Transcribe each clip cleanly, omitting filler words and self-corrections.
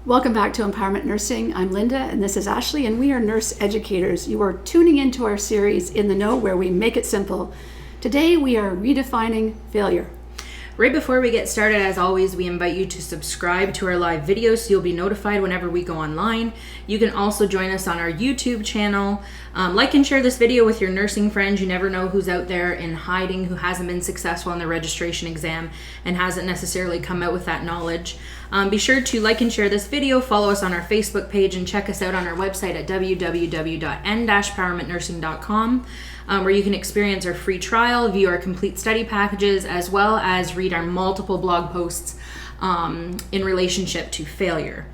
Welcome back to N-Powerment Nursing. I'm Linda and this is Ashley, and we are nurse educators. You are tuning into our series In the Know, where we make it simple. Today we are redefining failure. Right before we get started, as always, we invite you to subscribe to our live videos so you'll be notified whenever we go online. You can also join us on our YouTube channel. Like and share this video with your nursing friends. You never know who's out there in hiding, who hasn't been successful in the registration exam and hasn't necessarily come out with that knowledge. Be sure to like and share this video, follow us on our Facebook page, and check us out on our website at www.n-powermentnursing.com. Where you can experience our free trial, view our complete study packages, as well as read our multiple blog posts in relationship to failure.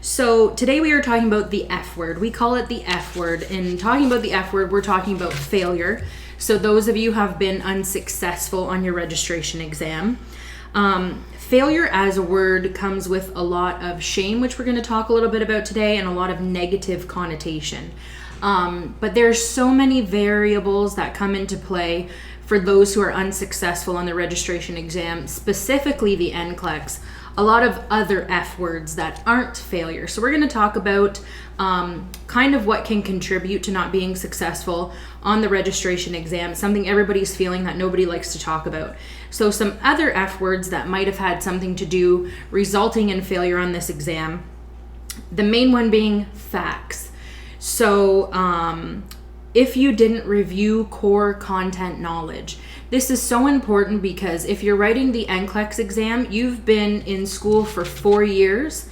So today we are talking about the F word. We call it the F word. In talking about the F word, we're talking about failure. So those of you who have been unsuccessful on your registration exam. Failure as a word comes with a lot of shame, which we're going to talk a little bit about today, and a lot of negative connotation. But there's so many variables that come into play for those who are unsuccessful on the registration exam, specifically the NCLEX, a lot of other F words that aren't failure. So we're going to talk about kind of what can contribute to not being successful on the registration exam, something everybody's feeling that nobody likes to talk about. So some other F words that might have had something to do resulting in failure on this exam, the main one being facts. So if you didn't review core content knowledge, this is so important because if you're writing the NCLEX exam, you've been in school for 4 years.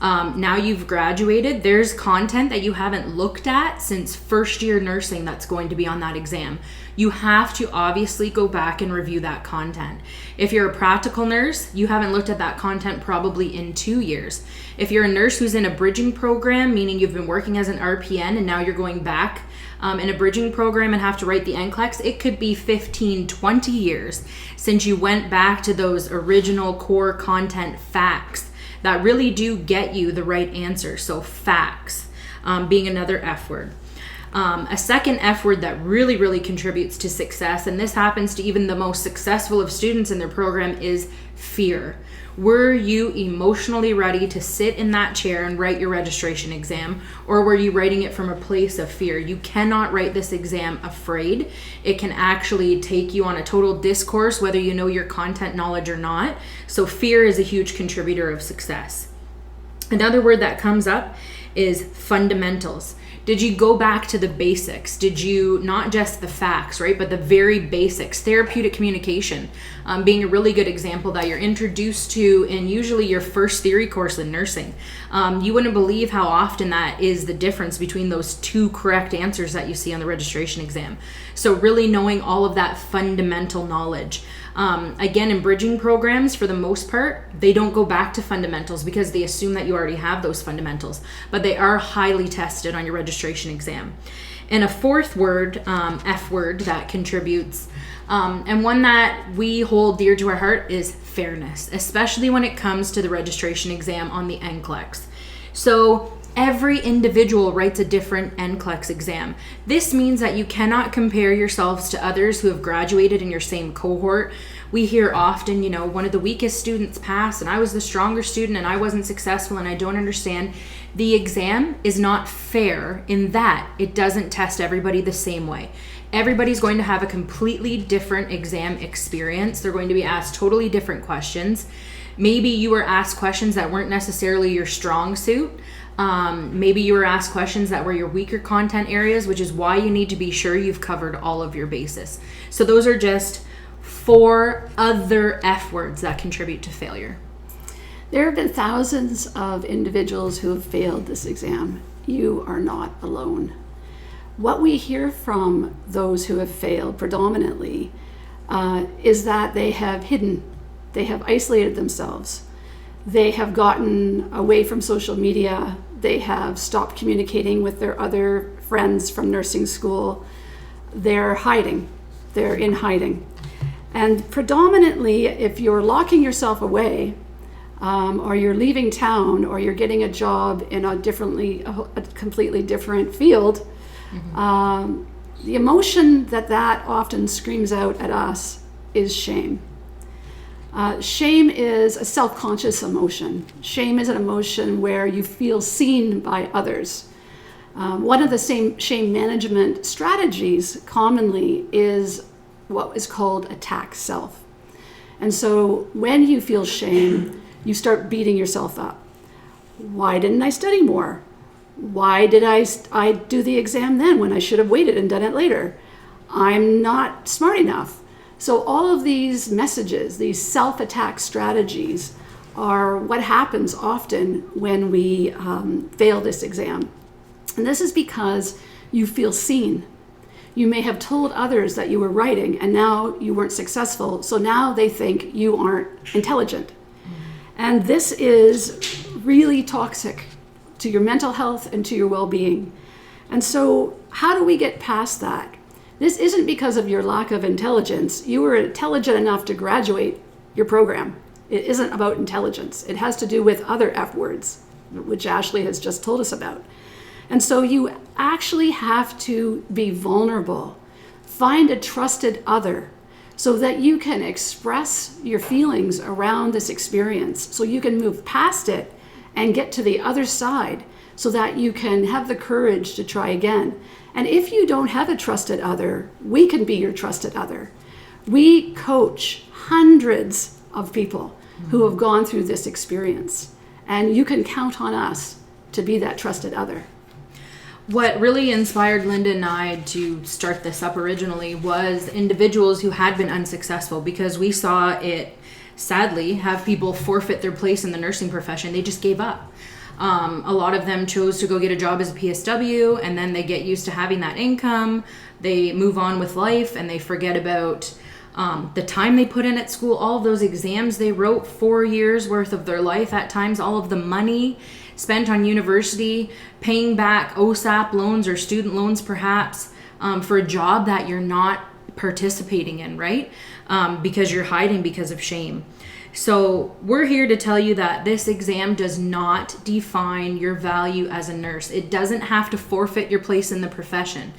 Now you've graduated. There's content that you haven't looked at since first year nursing that's going to be on that exam. You have to obviously go back and review that content. If you're a practical nurse, you haven't looked at that content probably in 2 years. If you're a nurse who's in a bridging program, meaning you've been working as an RPN and now you're going back in a bridging program and have to write the NCLEX, it could be 15, 20 years since you went back to those original core content facts that really do get you the right answer. So facts being another F word. A second F word that really contributes to success, and this happens to even the most successful of students in their program, is fear. Were you emotionally ready to sit in that chair and write your registration exam, or were you writing it from a place of fear? You cannot write this exam afraid. It can actually take you on a total discourse, whether you know your content knowledge or not. So fear is a huge contributor of success. Another word that comes up is fundamentals. Did you go back to the basics? Did you, not just the facts, right, but the very basics? Therapeutic communication being a really good example that you're introduced to in usually your first theory course in nursing. You wouldn't believe how often that is the difference between those two correct answers that you see on the registration exam. So really knowing all of that fundamental knowledge. Again, in bridging programs, for the most part, they don't go back to fundamentals because they assume that you already have those fundamentals, but they are highly tested on your registration exam. And a fourth word, F word, that contributes, and one that we hold dear to our heart, is fairness, especially when it comes to the registration exam on the NCLEX. So every individual writes a different NCLEX exam. This means that you cannot compare yourselves to others who have graduated in your same cohort. We hear often, one of the weakest students passed and I was the stronger student and I wasn't successful and I don't understand. The exam is not fair in that it doesn't test everybody the same way. Everybody's going to have a completely different exam experience. They're going to be asked totally different questions. Maybe you were asked questions that weren't necessarily your strong suit. Maybe you were asked questions that were your weaker content areas, which is why you need to be sure you've covered all of your bases. So those are just 4 other F words that contribute to failure. There have been thousands of individuals who have failed this exam. You are not alone. What we hear from those who have failed predominantly is that they have hidden, they have isolated themselves. They have gotten away from social media. They have stopped communicating with their other friends from nursing school. They're hiding. They're in hiding. And predominantly, if you're locking yourself away, or you're leaving town, or you're getting a job in a completely different field, the emotion that often screams out at us is shame. Shame is a self-conscious emotion. Shame is an emotion where you feel seen by others. One of the same shame management strategies commonly is what is called attack self. And so when you feel shame, you start beating yourself up. Why didn't I study more? Why did I do the exam then when I should have waited and done it later? I'm not smart enough. So all of these messages, these self-attack strategies, are what happens often when we fail this exam. And this is because you feel seen. You may have told others that you were writing and now you weren't successful, so now they think you aren't intelligent. And this is really toxic to your mental health and to your well-being. And so how do we get past that? This isn't because of your lack of intelligence. You were intelligent enough to graduate your program. It isn't about intelligence. It has to do with other F words, which Ashley has just told us about. And so you actually have to be vulnerable. Find a trusted other so that you can express your feelings around this experience, so you can move past it and get to the other side so that you can have the courage to try again. And if you don't have a trusted other, we can be your trusted other. We coach hundreds of people who have gone through this experience, and you can count on us to be that trusted other. What really inspired Linda and I to start this up originally was individuals who had been unsuccessful, because we saw it sadly have people forfeit their place in the nursing profession. They just gave up. A lot of them chose to go get a job as a PSW, and then they get used to having that income. They move on with life and they forget about the time they put in at school, all of those exams they wrote, 4 years worth of their life at times, all of the money spent on university, paying back OSAP loans or student loans perhaps for a job that you're not participating in, right? Because you're hiding because of shame. So we're here to tell you that this exam does not define your value as a nurse. It doesn't have to forfeit your place in the profession.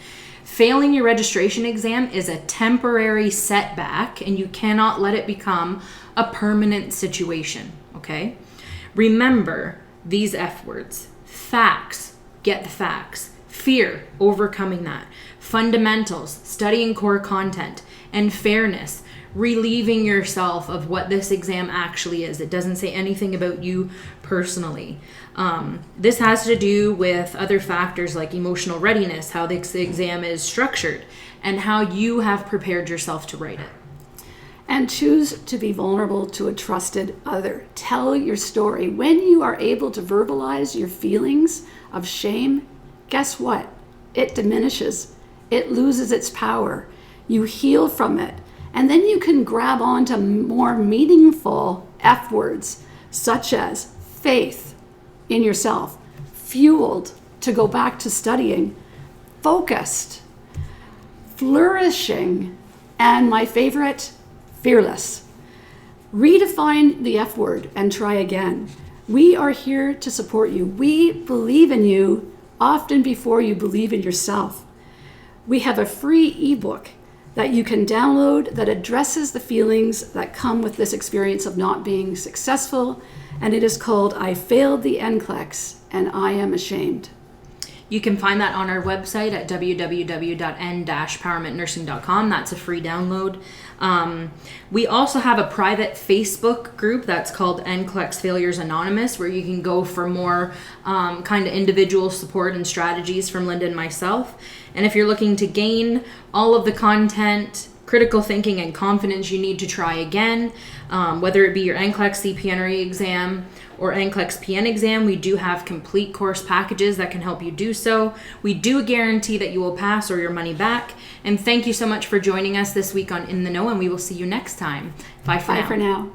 Failing your registration exam is a temporary setback, and you cannot let it become a permanent situation, okay? Remember these F words: facts, get the facts; fear, overcoming that; fundamentals, studying core content; and fairness, relieving yourself of what this exam actually is. It doesn't say anything about you personally. This has to do with other factors like emotional readiness, how this exam is structured, and how you have prepared yourself to write it. And choose to be vulnerable to a trusted other. Tell your story. When you are able to verbalize your feelings of shame, guess what? It diminishes. It loses its power. You heal from it. And then you can grab onto more meaningful F words, such as faith in yourself, fueled to go back to studying, focused, flourishing, and my favorite, fearless. Redefine the F word and try again. We are here to support you. We believe in you often before you believe in yourself. We have a free ebook that you can download that addresses the feelings that come with this experience of not being successful, and it is called I Failed the NCLEX and I Am Ashamed. You can find that on our website at www.n-powermentnursing.com. That's a free download. We also have a private Facebook group that's called NCLEX Failures Anonymous, where you can go for more kind of individual support and strategies from Linda and myself. And if you're looking to gain all of the content, critical thinking, and confidence you need to try again, whether it be your NCLEX CPNRE exam or NCLEX-PN exam, we do have complete course packages that can help you do so. We do guarantee that you will pass or your money back. And thank you so much for joining us this week on In the Know, and we will see you next time. Bye for now.